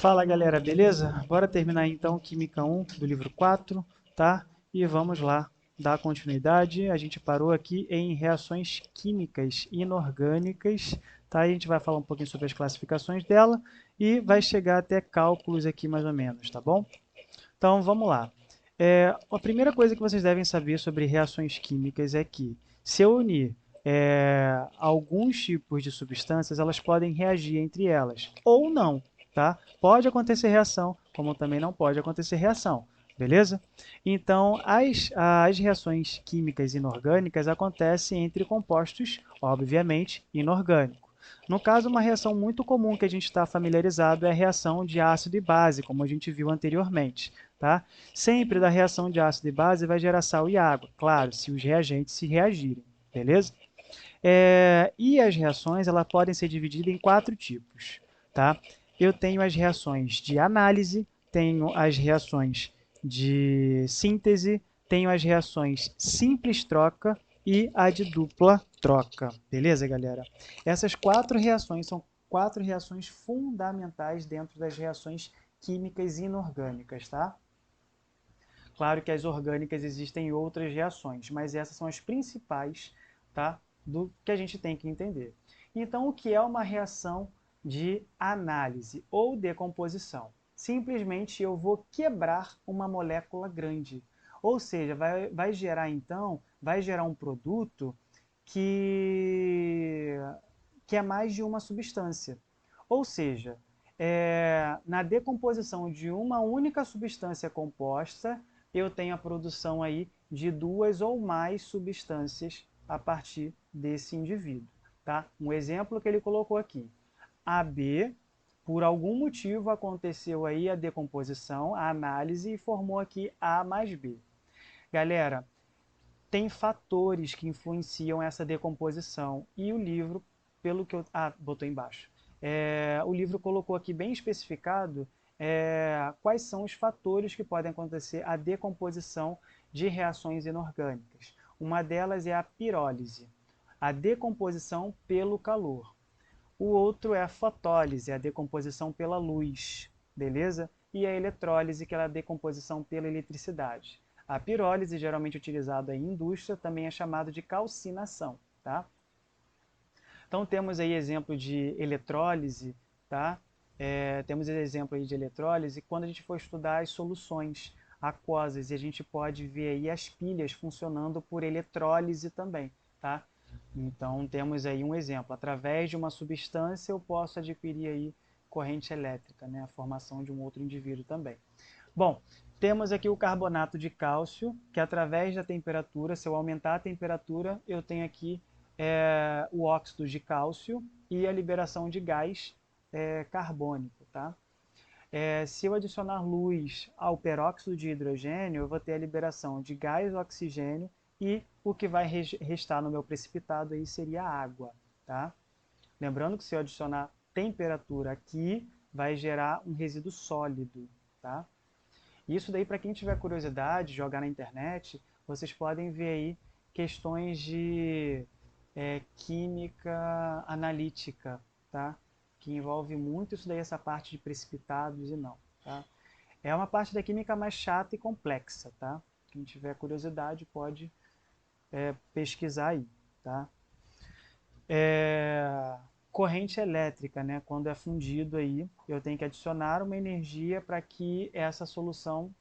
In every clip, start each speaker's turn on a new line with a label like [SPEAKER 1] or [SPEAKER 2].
[SPEAKER 1] Fala galera, beleza? Bora terminar então Química 1 do livro 4, tá? E vamos lá dar continuidade. A gente parou aqui em reações químicas inorgânicas, tá? A gente vai falar um pouquinho sobre as classificações dela e vai chegar até cálculos aqui mais ou menos, tá bom? Então vamos lá. A primeira coisa que vocês devem saber sobre reações químicas é que se eu unir alguns tipos de substâncias, elas podem reagir entre elas ou não, tá? Pode acontecer reação, como também não pode acontecer reação, beleza? Então, as reações químicas inorgânicas acontecem entre compostos, obviamente, inorgânicos. No caso, uma reação muito comum que a gente está familiarizado é a reação de ácido e base, como a gente viu anteriormente. Tá? Sempre da reação de ácido e base vai gerar sal e água, claro, se os reagentes se reagirem, beleza? E as reações elas podem ser divididas em 4 tipos. Tá? Eu tenho as reações de análise, tenho as reações de síntese, tenho as reações simples troca e a de dupla troca. Beleza, galera? Essas 4 reações são 4 reações fundamentais dentro das reações químicas inorgânicas, tá? Claro que as orgânicas existem outras reações, mas essas são as principais, tá? Do que a gente tem que entender. Então, o que é uma reação de análise ou decomposição? Simplesmente eu vou quebrar uma molécula grande. Ou seja, vai gerar então, vai gerar um produto que, que é mais de uma substância. Ou seja, na decomposição de uma única substância composta, eu tenho a produção aí de 2 ou mais substâncias a partir desse indivíduo. Tá? Um exemplo que ele colocou aqui. AB, por algum motivo aconteceu aí a decomposição, a análise e formou aqui A mais B. Galera, tem fatores que influenciam essa decomposição e o livro, pelo que eu... Ah, botou embaixo. O livro colocou aqui bem especificado quais são os fatores que podem acontecer a decomposição de reações inorgânicas. Uma delas é a pirólise, a decomposição pelo calor. O outro é a fotólise, a decomposição pela luz, beleza? E a eletrólise, que é a decomposição pela eletricidade. A pirólise, geralmente utilizada em indústria, também é chamada de calcinação, tá? Então temos aí exemplo de eletrólise, tá? Temos exemplo aí de eletrólise quando a gente for estudar as soluções aquosas e a gente pode ver aí as pilhas funcionando por eletrólise também, tá? Então temos aí um exemplo, através de uma substância eu posso adquirir aí corrente elétrica, né? A formação de um outro indivíduo também. Bom, temos aqui o carbonato de cálcio, que através da temperatura, se eu aumentar a temperatura, eu tenho aqui o óxido de cálcio e a liberação de gás carbônico. Tá? Se eu adicionar luz ao peróxido de hidrogênio, eu vou ter a liberação de gás oxigênio e o que vai restar no meu precipitado aí seria a água. Tá? Lembrando que se eu adicionar temperatura aqui, vai gerar um resíduo sólido. Tá? Isso daí, para quem tiver curiosidade, jogar na internet, vocês podem ver aí questões de química analítica, tá? Que envolve muito isso daí, essa parte de precipitados e não, tá? É uma parte da química mais chata e complexa, tá? Quem tiver curiosidade pode pesquisar aí, tá? Corrente elétrica, né? Quando é fundido aí, eu tenho que adicionar uma energia para que essa solução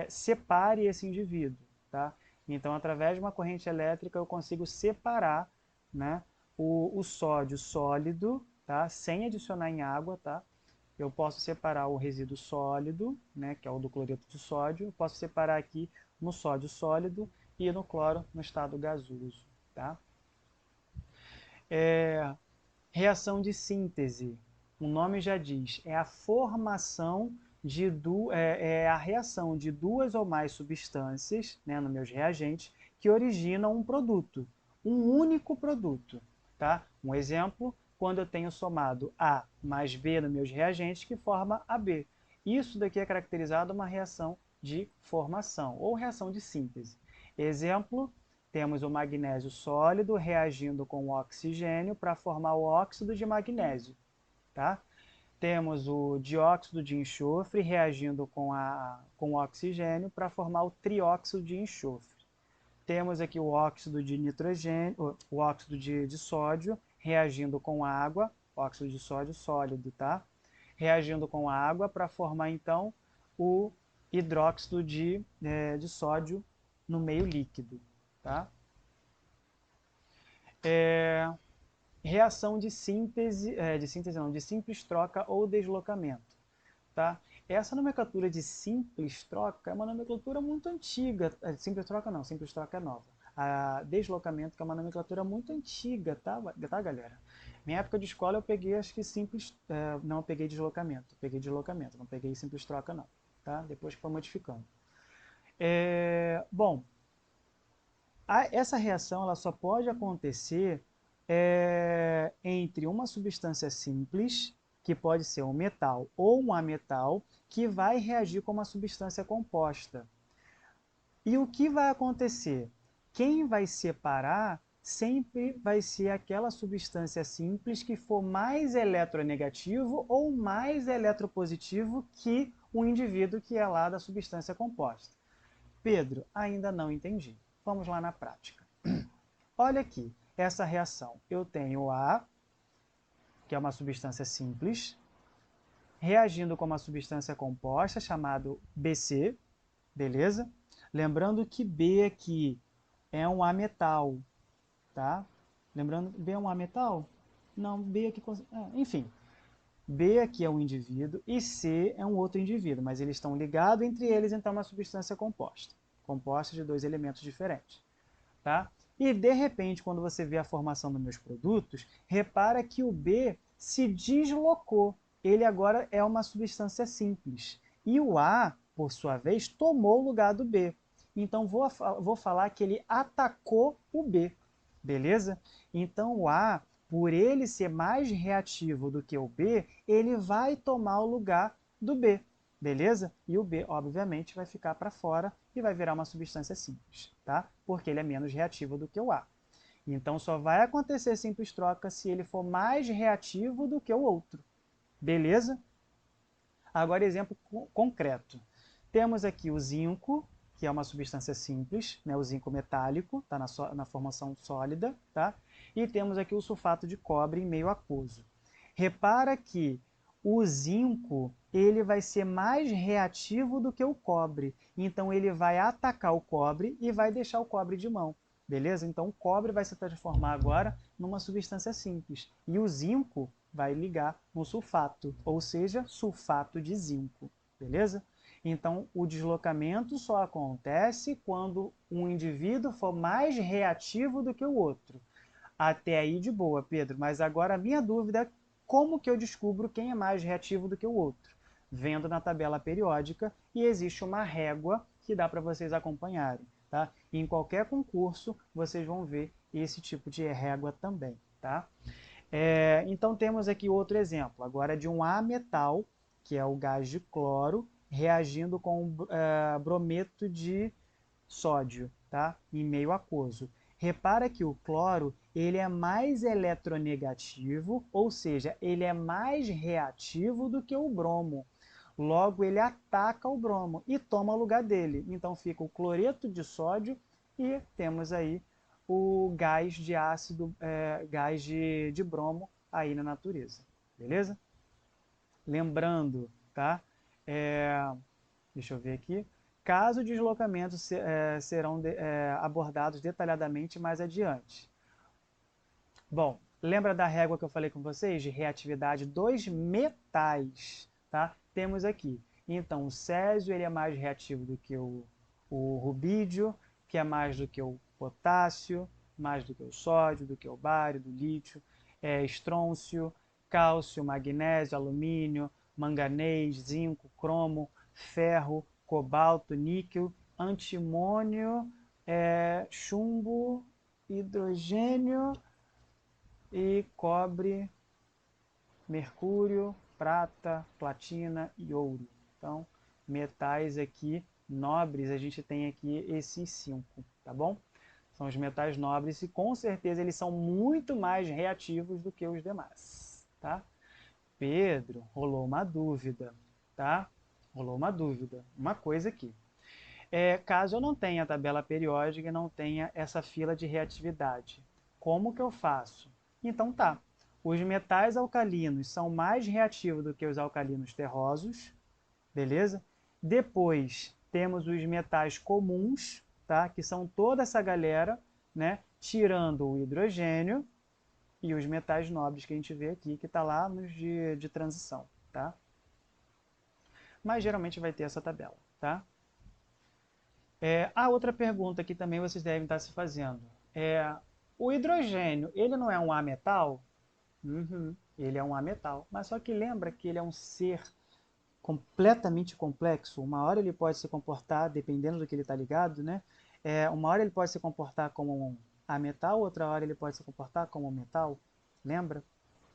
[SPEAKER 1] separe esse indivíduo. Tá? Então, através de uma corrente elétrica, eu consigo separar, né, o sódio sólido, tá? Sem adicionar em água. Tá? Eu posso separar o resíduo sólido, né, que é o do cloreto de sódio, eu posso separar aqui no sódio sólido e no cloro no estado gasoso. Tá? Reação de síntese, o nome já diz, é a formação é a reação de 2 ou mais substâncias, né, nos meus reagentes, que originam um produto, um único produto. Tá? Um exemplo, quando eu tenho somado A mais B nos meus reagentes, que forma AB. Isso daqui é caracterizado uma reação de formação, ou reação de síntese. Exemplo, temos o magnésio sólido reagindo com o oxigênio para formar o óxido de magnésio. Tá? temos o dióxido de enxofre reagindo com o oxigênio para formar o trióxido de enxofre. Temos aqui o óxido de nitrogênio, o óxido de sódio reagindo com água, óxido de sódio sólido, tá? Reagindo com água para formar, então, o hidróxido de sódio no meio líquido, tá? Reação de síntese não, de simples troca ou deslocamento, tá? Essa nomenclatura de simples troca é uma nomenclatura muito antiga. Simples troca não, simples troca é nova. A deslocamento, que é uma nomenclatura muito antiga, tá galera? Minha época de escola eu peguei, acho que simples, não, eu peguei deslocamento, não peguei simples troca não, tá? Depois que foi modificando. Bom, essa reação ela só pode acontecer entre uma substância simples, que pode ser um metal ou um ametal, que vai reagir com uma substância composta. E o que vai acontecer? Quem vai separar sempre vai ser aquela substância simples que for mais eletronegativo ou mais eletropositivo que o indivíduo que é lá da substância composta. Pedro, ainda não entendi. Vamos lá na prática. Olha aqui, essa reação. Eu tenho A, que é uma substância simples, reagindo com uma substância composta chamada BC, beleza? Lembrando que B aqui é um ametal, tá? Lembrando, B é um ametal? Não, B aqui... enfim, B aqui é um indivíduo e C é um outro indivíduo, mas eles estão ligados entre eles, então é uma substância composta. Composta de dois elementos diferentes, tá? E, de repente, quando você vê a formação dos meus produtos, repara que o B se deslocou. Ele agora é uma substância simples. E o A, por sua vez, tomou o lugar do B. Então, vou falar que ele atacou o B. Beleza? Então, o A, por ele ser mais reativo do que o B, ele vai tomar o lugar do B. Beleza? E o B, obviamente, vai ficar para fora e vai virar uma substância simples, tá? Porque ele é menos reativo do que o A. Então, só vai acontecer simples troca se ele for mais reativo do que o outro. Beleza? Agora, exemplo concreto. Temos aqui o zinco, que é uma substância simples, né? O zinco metálico, está na formação sólida, tá? E temos aqui o sulfato de cobre em meio aquoso. Repara que o zinco ele vai ser mais reativo do que o cobre. Então, ele vai atacar o cobre e vai deixar o cobre de mão. Beleza? Então, o cobre vai se transformar agora numa substância simples. E o zinco vai ligar no sulfato, ou seja, sulfato de zinco. Beleza? Então, o deslocamento só acontece quando um indivíduo for mais reativo do que o outro. Até aí de boa, Pedro. Mas agora a minha dúvida é como que eu descubro quem é mais reativo do que o outro? Vendo na tabela periódica e existe uma régua que dá para vocês acompanharem. Tá? E em qualquer concurso vocês vão ver esse tipo de régua também. Tá? Então temos aqui outro exemplo, agora de um ametal, que é o gás de cloro, reagindo com brometo de sódio, tá? Em meio aquoso. Repara que o cloro ele é mais eletronegativo, ou seja, ele é mais reativo do que o bromo. Logo, ele ataca o bromo e toma o lugar dele. Então fica o cloreto de sódio e temos aí o gás de ácido, gás de bromo aí na natureza. Beleza? Lembrando, tá? Deixa eu ver aqui. Caso deslocamentos serão abordados detalhadamente mais adiante. Bom, lembra da régua que eu falei com vocês de reatividade dos metais, tá? Temos aqui. Então, o césio ele é mais reativo do que o rubídio, que é mais do que o potássio, mais do que o sódio, do que o bário, do lítio, estrôncio, cálcio, magnésio, alumínio, manganês, zinco, cromo, ferro, cobalto, níquel, antimônio, chumbo, hidrogênio e cobre, mercúrio, prata, platina e ouro. Então, metais aqui nobres, a gente tem aqui esses 5, tá bom? São os metais nobres e com certeza eles são muito mais reativos do que os demais, tá? Pedro, rolou uma dúvida, tá? Rolou uma dúvida, uma coisa aqui. Caso eu não tenha a tabela periódica e não tenha essa fila de reatividade, como que eu faço? Então tá, os metais alcalinos são mais reativos do que os alcalinos terrosos, beleza? Depois temos os metais comuns, tá? Que são toda essa galera, né? Tirando o hidrogênio e os metais nobres que a gente vê aqui, que está lá nos de transição, tá? Mas geralmente vai ter essa tabela, tá? A outra pergunta que também vocês devem estar se fazendo é: o hidrogênio, ele não é um ametal? Uhum, ele é um ametal, mas só que lembra que ele é um ser completamente complexo. Uma hora ele pode se comportar, dependendo do que ele está ligado, né? Uma hora ele pode se comportar como um ametal, outra hora ele pode se comportar como um metal. Lembra?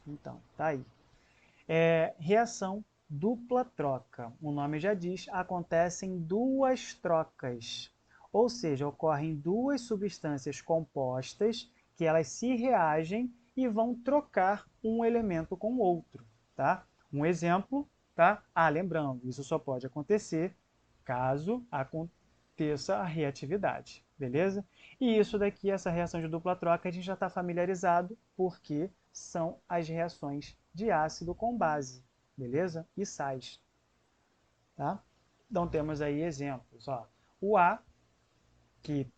[SPEAKER 1] Então, tá aí. Reação dupla troca. O nome já diz, acontecem duas trocas. Ou seja, ocorrem duas substâncias compostas que elas se reagem e vão trocar um elemento com o outro, tá? Um exemplo, tá? Lembrando, isso só pode acontecer caso aconteça a reatividade, beleza? E isso daqui, essa reação de dupla troca, a gente já está familiarizado porque são as reações de ácido com base, beleza? E sais, tá? Então temos aí exemplos, ó. O A, que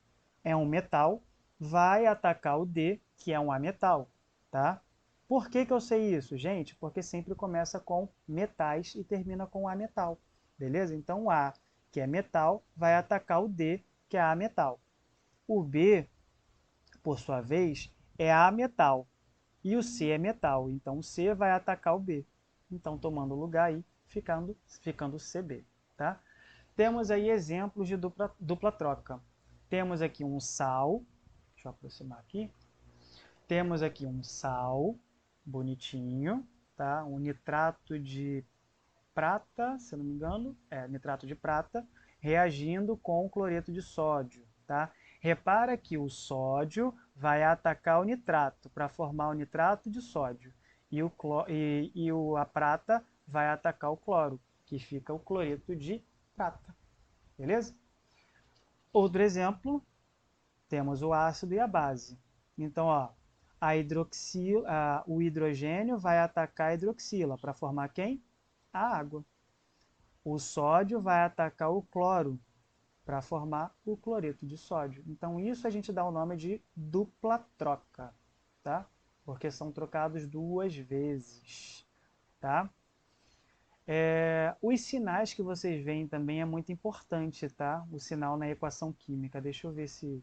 [SPEAKER 1] é um metal, vai atacar o D, que é um ametal, tá? Por que que eu sei isso, gente? Porque sempre começa com metais e termina com ametal, beleza? Então o A, que é metal, vai atacar o D, que é ametal. O B, por sua vez, é ametal, e o C é metal, então o C vai atacar o B. Então, tomando lugar aí, ficando CB. Tá? Temos aí exemplos de dupla troca. Temos aqui um sal, deixa eu aproximar aqui. Temos aqui um sal, bonitinho, tá? Um nitrato de prata, se não me engano, nitrato de prata, reagindo com o cloreto de sódio, tá? Repara que o sódio vai atacar o nitrato para formar o nitrato de sódio a prata vai atacar o cloro, que fica o cloreto de prata, beleza? Outro exemplo, temos o ácido e a base. Então, ó, o hidrogênio vai atacar a hidroxila para formar quem? A água. O sódio vai atacar o cloro para formar o cloreto de sódio. Então, isso a gente dá o nome de dupla troca, tá? Porque são trocados duas vezes, tá? Os sinais que vocês veem também é muito importante, tá? O sinal na equação química. Deixa eu ver se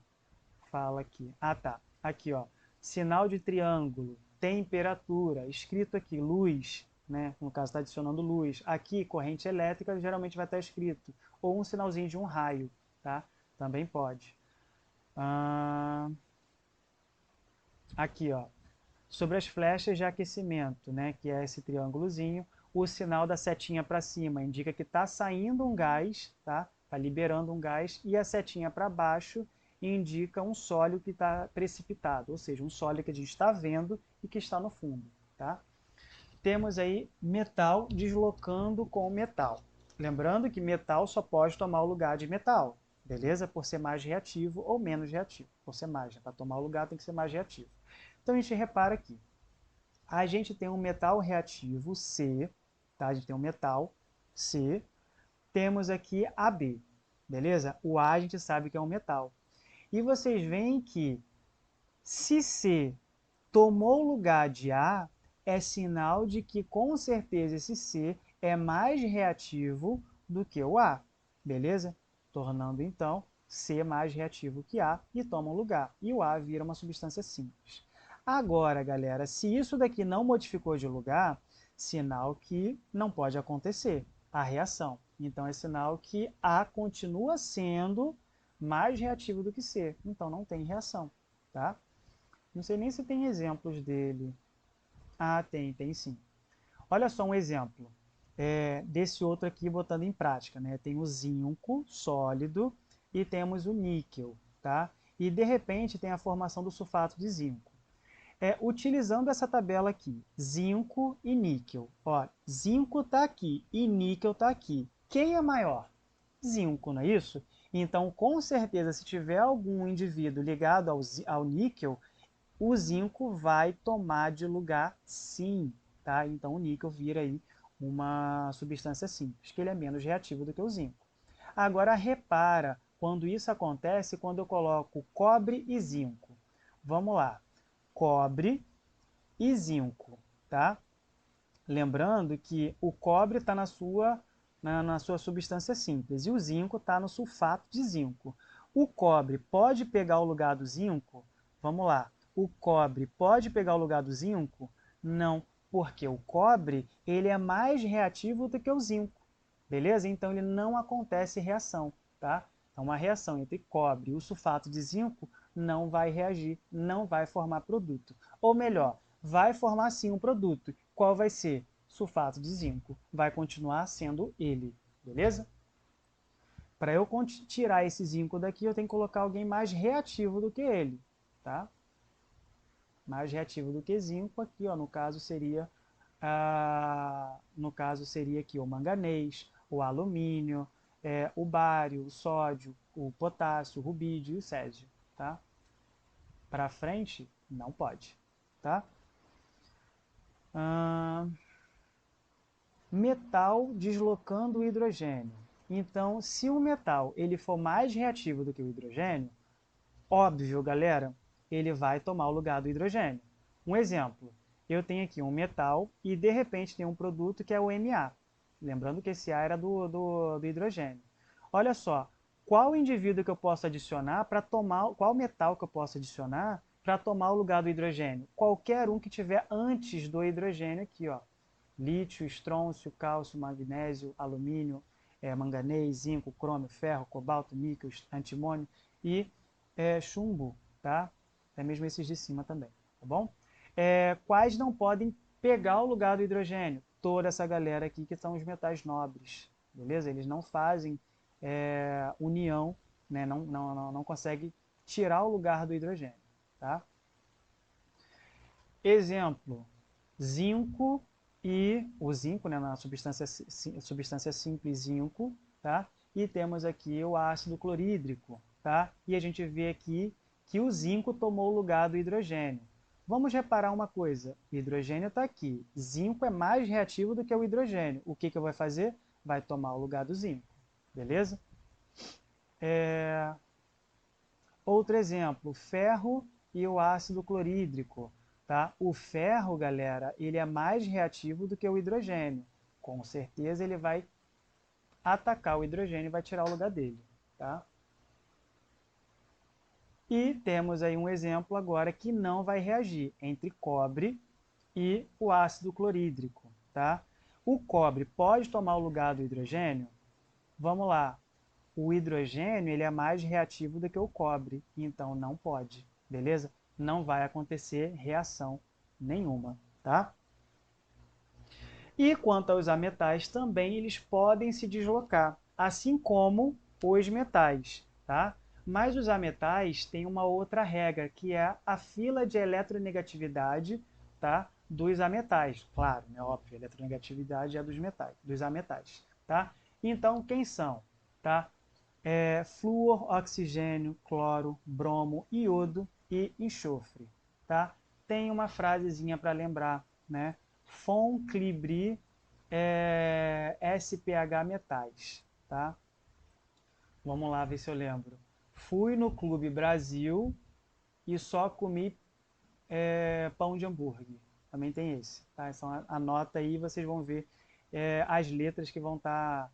[SPEAKER 1] fala aqui. Tá. Aqui, ó. Sinal de triângulo, temperatura, escrito aqui, luz, né? No caso, está adicionando luz. Aqui, corrente elétrica, geralmente vai estar escrito. Ou um sinalzinho de um raio, tá? Também pode. Aqui, ó. Sobre as flechas de aquecimento, né? Que é esse triângulozinho. O sinal da setinha para cima indica que está saindo um gás, tá? Está liberando um gás. E a setinha para baixo indica um sólido que está precipitado, ou seja, um sólido que a gente está vendo e que está no fundo, tá? Temos aí metal deslocando com metal. Lembrando que metal só pode tomar o lugar de metal, beleza? Por ser mais reativo ou menos reativo. Por ser mais, para tomar o lugar tem que ser mais reativo. Então a gente repara aqui, a gente tem um metal reativo C, tá? A gente tem um metal C, temos aqui AB, beleza? O A a gente sabe que é um metal. E vocês veem que se C tomou o lugar de A, é sinal de que com certeza esse C é mais reativo do que o A, beleza? Tornando então C mais reativo que A e toma o lugar. E o A vira uma substância simples. Agora, galera, se isso daqui não modificou de lugar, sinal que não pode acontecer a reação. Então é sinal que A continua sendo mais reativo do que C. Então não tem reação, tá? Não sei nem se tem exemplos dele. Tem sim. Olha só um exemplo desse outro aqui botando em prática, né? Tem o zinco sólido e temos o níquel, tá? E de repente tem a formação do sulfato de zinco. Utilizando essa tabela aqui, zinco e níquel. Ó, zinco está aqui e níquel está aqui. Quem é maior? Zinco, não é isso? Então, com certeza, se tiver algum indivíduo ligado ao níquel, o zinco vai tomar de lugar sim, tá? Então, o níquel vira aí uma substância simples, que ele é menos reativo do que o zinco. Agora, repara, quando isso acontece, quando eu coloco cobre e zinco. Vamos lá. Cobre e zinco, tá? Lembrando que o cobre está na sua substância simples e o zinco está no sulfato de zinco. O cobre pode pegar o lugar do zinco? Vamos lá. O cobre pode pegar o lugar do zinco? Não, porque o cobre ele é mais reativo do que o zinco. Beleza? Então ele não acontece reação, tá? Então uma reação entre cobre e o sulfato de zinco não vai reagir, não vai formar produto. Ou melhor, vai formar sim um produto. Qual vai ser? Sulfato de zinco. Vai continuar sendo ele, beleza? Para eu tirar esse zinco daqui, eu tenho que colocar alguém mais reativo do que ele, tá? Mais reativo do que zinco aqui, ó, no caso seria aqui o manganês, o alumínio, o bário, o sódio, o potássio, o rubídio e o césio, tá? Para frente, não pode, tá? Metal deslocando o hidrogênio. Então, se o metal ele for mais reativo do que o hidrogênio, óbvio, galera, ele vai tomar o lugar do hidrogênio. Um exemplo, eu tenho aqui um metal e de repente tem um produto que é o Na. Lembrando que esse A era do hidrogênio. Olha só, qual indivíduo que eu posso adicionar para tomar, qual metal que eu posso adicionar para tomar o lugar do hidrogênio? Qualquer um que tiver antes do hidrogênio aqui, ó. Lítio, estrôncio, cálcio, magnésio, alumínio, manganês, zinco, crômio, ferro, cobalto, níquel, antimônio e chumbo, tá? Até mesmo esses de cima também, tá bom? Quais não podem pegar o lugar do hidrogênio? Toda essa galera aqui que são os metais nobres, beleza? Eles não fazem união, né? Não conseguem tirar o lugar do hidrogênio, tá? Exemplo, zinco e o zinco, né, na substância simples zinco, tá? E temos aqui o ácido clorídrico, tá? E a gente vê aqui que o zinco tomou o lugar do hidrogênio. Vamos reparar uma coisa, o hidrogênio está aqui, zinco é mais reativo do que o hidrogênio. O que vai fazer? Vai tomar o lugar do zinco, beleza? Outro exemplo, ferro e o ácido clorídrico. Tá? O ferro, galera, ele é mais reativo do que o hidrogênio. Com certeza ele vai atacar o hidrogênio e vai tirar o lugar dele. Tá? E temos aí um exemplo agora que não vai reagir entre cobre e o ácido clorídrico. Tá? O cobre pode tomar o lugar do hidrogênio? Vamos lá. O hidrogênio ele é mais reativo do que o cobre, então não pode, beleza? Não vai acontecer reação nenhuma, tá? E quanto aos ametais, também eles podem se deslocar, assim como os metais, tá? Mas os ametais têm uma outra regra, que é a fila de eletronegatividade, tá? Dos ametais. Claro, né? Óbvio, a eletronegatividade é dos metais, dos ametais, tá? Então, quem são? Tá? Flúor, oxigênio, cloro, bromo, iodo e enxofre. Tá? Tem uma frasezinha para lembrar, né? Von Klibri, SPH metais. Tá? Vamos lá ver se eu lembro. Fui no Clube Brasil e só comi pão de hambúrguer. Também tem esse. Tá? Então anota aí, vocês vão ver as letras que vão estar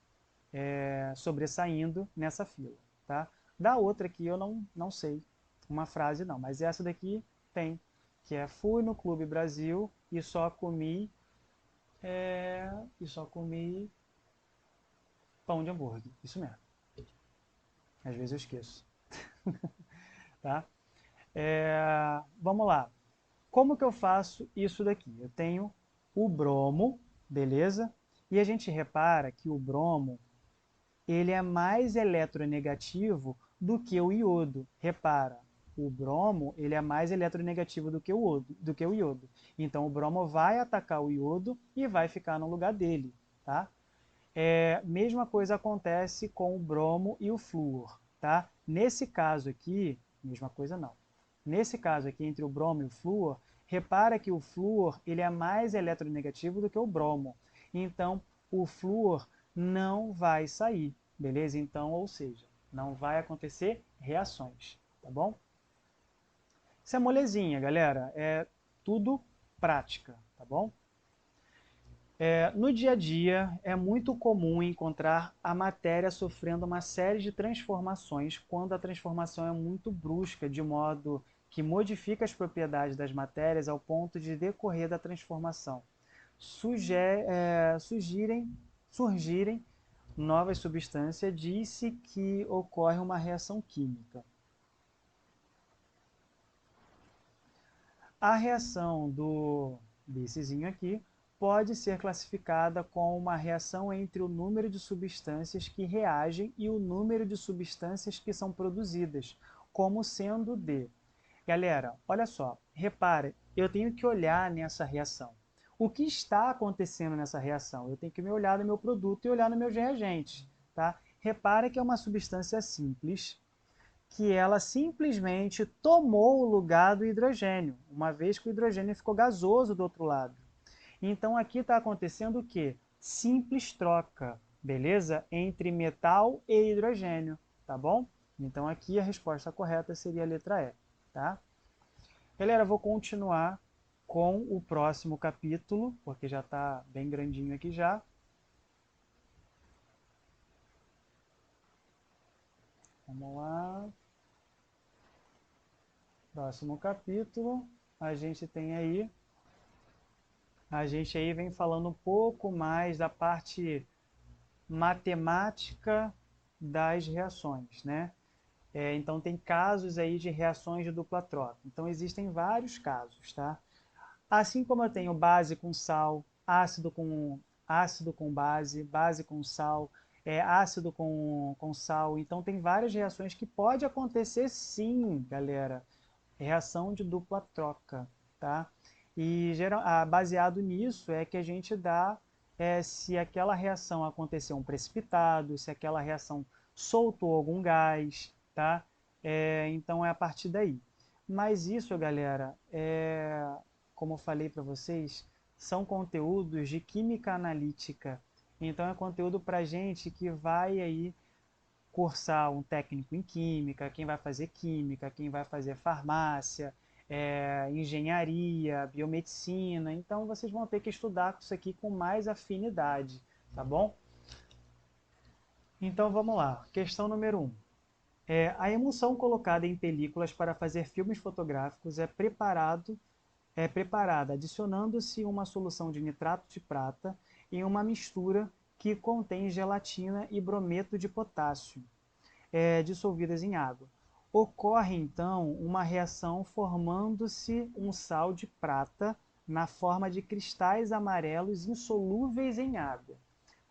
[SPEAKER 1] sobressaindo nessa fila. Tá? Da outra aqui eu não sei uma frase não, mas essa daqui tem, que é fui no Clube Brasil e só comi pão de hambúrguer. Isso mesmo. Às vezes eu esqueço. Tá? Vamos lá. Como que eu faço isso daqui? Eu tenho o bromo, beleza? E a gente repara que o bromo ele é mais eletronegativo do que o iodo. Repara, O bromo ele é mais eletronegativo do que o iodo. Então, o bromo vai atacar o iodo e vai ficar no lugar dele. Tá? Mesma coisa acontece com o bromo e o flúor. Tá? Nesse caso aqui, mesma coisa não. Nesse caso aqui, entre o bromo e o flúor, repara que o flúor ele é mais eletronegativo do que o bromo. Então, o flúor não vai sair, beleza? Então, ou seja, não vai acontecer reações, tá bom? Isso é molezinha, galera. É tudo prática, tá bom? No dia a dia, é muito comum encontrar a matéria sofrendo uma série de transformações quando a transformação é muito brusca, de modo que modifica as propriedades das matérias ao ponto de decorrer da transformação. Surgirem novas substâncias, diz-se que ocorre uma reação química. A reação dessezinho aqui pode ser classificada como uma reação entre o número de substâncias que reagem e o número de substâncias que são produzidas, como sendo de... Galera, olha só, repare, eu tenho que olhar nessa reação. O que está acontecendo nessa reação? Eu tenho que me olhar no meu produto e olhar no meu reagente. Tá? Repare que é uma substância simples, que ela simplesmente tomou o lugar do hidrogênio, uma vez que o hidrogênio ficou gasoso do outro lado. Então aqui está acontecendo o quê? Simples troca, beleza? Entre metal e hidrogênio, tá bom? Então aqui a resposta correta seria a letra E, tá? Galera, vou continuar com o próximo capítulo, porque já está bem grandinho aqui já. Vamos lá. Próximo capítulo, a gente aí vem falando um pouco mais da parte matemática das reações, né? Então tem casos aí de reações de dupla troca. Então existem vários casos, tá? Assim como eu tenho base com sal, ácido com base, base com sal, ácido com sal. Então tem várias reações que pode acontecer sim, galera. Reação de dupla troca, tá? E baseado nisso é que a gente dá se aquela reação aconteceu um precipitado, se aquela reação soltou algum gás, tá? Então é a partir daí. Mas isso, galera, como eu falei para vocês, são conteúdos de química analítica. Então é conteúdo para gente que vai aí cursar um técnico em química, quem vai fazer química, quem vai fazer farmácia, engenharia, biomedicina. Então vocês vão ter que estudar isso aqui com mais afinidade, tá bom? Então vamos lá. Questão número 1. A emulsão colocada em películas para fazer filmes fotográficos é preparada adicionando-se uma solução de nitrato de prata em uma mistura que contém gelatina e brometo de potássio, dissolvidas em água. Ocorre então uma reação formando-se um sal de prata na forma de cristais amarelos insolúveis em água.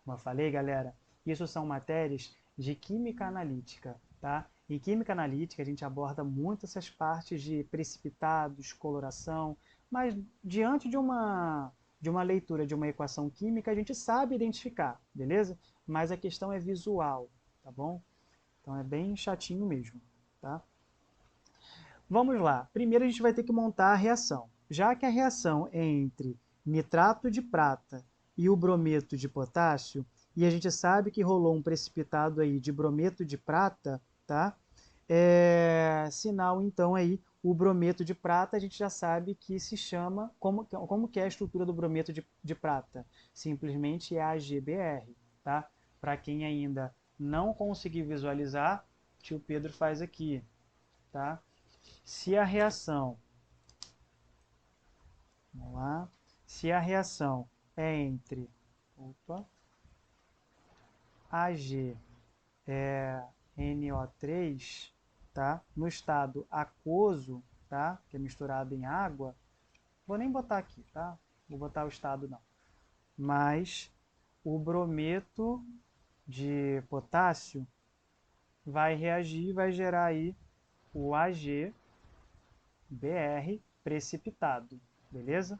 [SPEAKER 1] Como eu falei, galera, isso são matérias de química analítica, tá? Em química analítica a gente aborda muito essas partes de precipitados, coloração, mas diante de uma leitura de uma equação química a gente sabe identificar, beleza? Mas a questão é visual, tá bom? Então é bem chatinho mesmo, tá? Vamos lá. Primeiro a gente vai ter que montar a reação. Já que a reação é entre nitrato de prata e o brometo de potássio, e a gente sabe que rolou um precipitado aí de brometo de prata, tá? Sinal, então, aí, o brometo de prata, a gente já sabe que se chama... Como que é a estrutura do brometo de prata? Simplesmente é AgBr, tá? Para quem ainda não conseguir visualizar, o tio Pedro faz aqui, tá? Se a reação... Vamos lá. Se a reação é entre... Opa, Ag NO3, tá? No estado aquoso, tá? Que é misturado em água. Vou nem botar aqui, tá? Vou botar o estado não. Mas o brometo de potássio vai reagir e vai gerar aí o Ag, Br precipitado, beleza?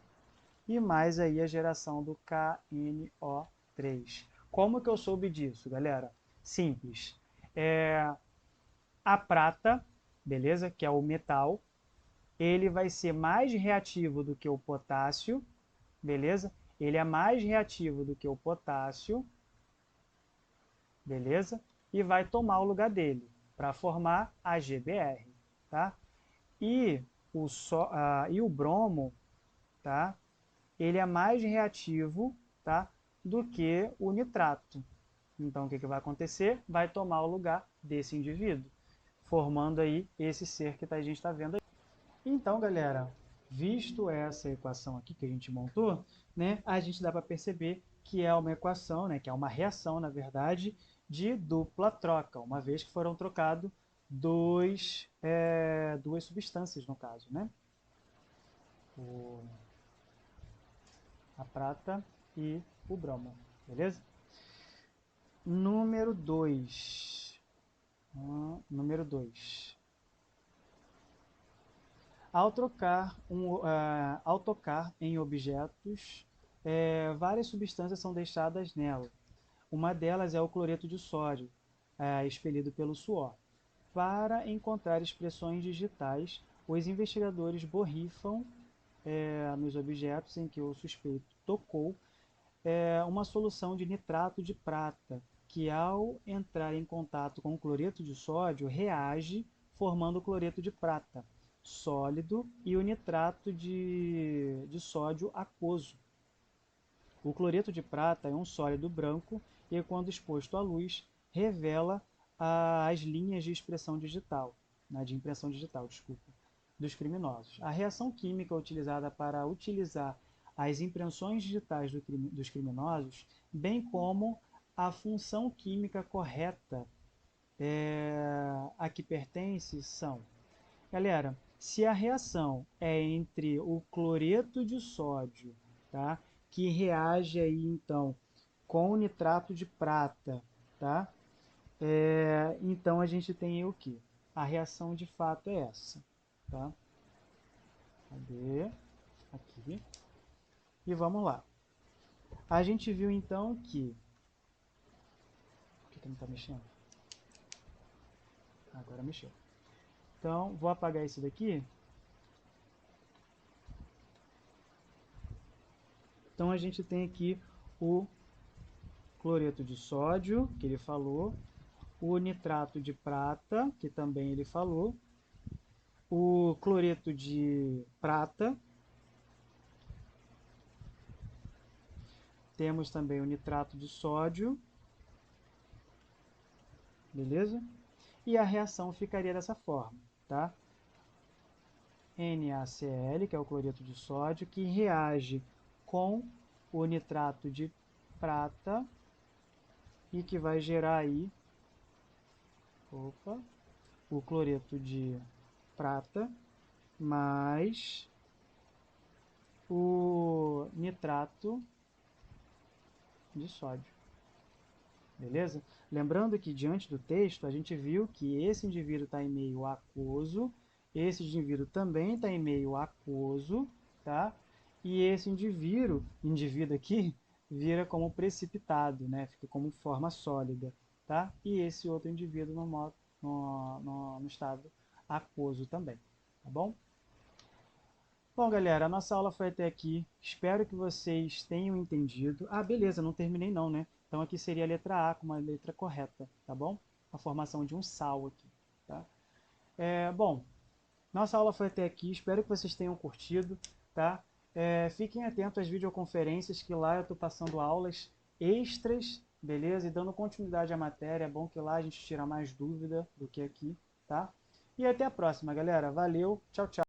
[SPEAKER 1] E mais aí a geração do KNO3. Como que eu soube disso, galera? Simples. A prata, beleza? Que é o metal, ele vai ser mais reativo do que o potássio, beleza? Ele é mais reativo do que o potássio, beleza? E vai tomar o lugar dele para formar a GBr, tá? E o bromo, tá? Ele é mais reativo, tá? Do que o nitrato. Então, o que vai acontecer? Vai tomar o lugar desse indivíduo, formando aí esse ser que a gente está vendo aí. Então, galera, visto essa equação aqui que a gente montou, né, a gente dá para perceber que é uma equação, né, que é uma reação, na verdade, de dupla troca, uma vez que foram trocados duas substâncias, no caso, né? A prata e o bromo, beleza? Número 2. Número 2. Ao tocar em objetos, várias substâncias são deixadas nela. Uma delas é o cloreto de sódio, expelido pelo suor. Para encontrar expressões digitais, os investigadores borrifam nos objetos em que o suspeito tocou uma solução de nitrato de prata, que ao entrar em contato com o cloreto de sódio, reage formando o cloreto de prata sólido e o nitrato de sódio aquoso. O cloreto de prata é um sólido branco e, quando exposto à luz, revela as linhas de expressão digital, de impressão digital, dos criminosos. A reação química utilizada para utilizar as impressões digitais dos criminosos, bem como a função química correta a que pertence são... Galera, se a reação é entre o cloreto de sódio, tá, que reage aí então com o nitrato de prata, tá, então a gente tem o que? A reação de fato é essa, tá? Cadê? Aqui. E vamos lá. A gente viu então que... Por que não está mexendo? Agora mexeu. Então, vou apagar isso daqui. Então, a gente tem aqui o cloreto de sódio, que ele falou, o nitrato de prata, que também ele falou, o cloreto de prata, temos também o nitrato de sódio, beleza? E a reação ficaria dessa forma, tá? NaCl, que é o cloreto de sódio, que reage com o nitrato de prata e que vai gerar aí o cloreto de prata mais o nitrato de sódio. Beleza? Lembrando que diante do texto a gente viu que esse indivíduo está em meio aquoso, esse indivíduo também está em meio aquoso, tá? E esse indivíduo aqui vira como precipitado, né? Fica como forma sólida, tá? E esse outro indivíduo no estado aquoso também, tá bom? Bom, galera, a nossa aula foi até aqui. Espero que vocês tenham entendido. Ah, beleza, não terminei não, né? Então aqui seria a letra A com uma letra correta, tá bom? A formação de um sal aqui, tá? Bom, nossa aula foi até aqui. Espero que vocês tenham curtido, tá? Fiquem atentos às videoconferências, que lá eu estou passando aulas extras, beleza? E dando continuidade à matéria. É bom que lá a gente tira mais dúvida do que aqui, tá? E até a próxima, galera. Valeu, tchau, tchau.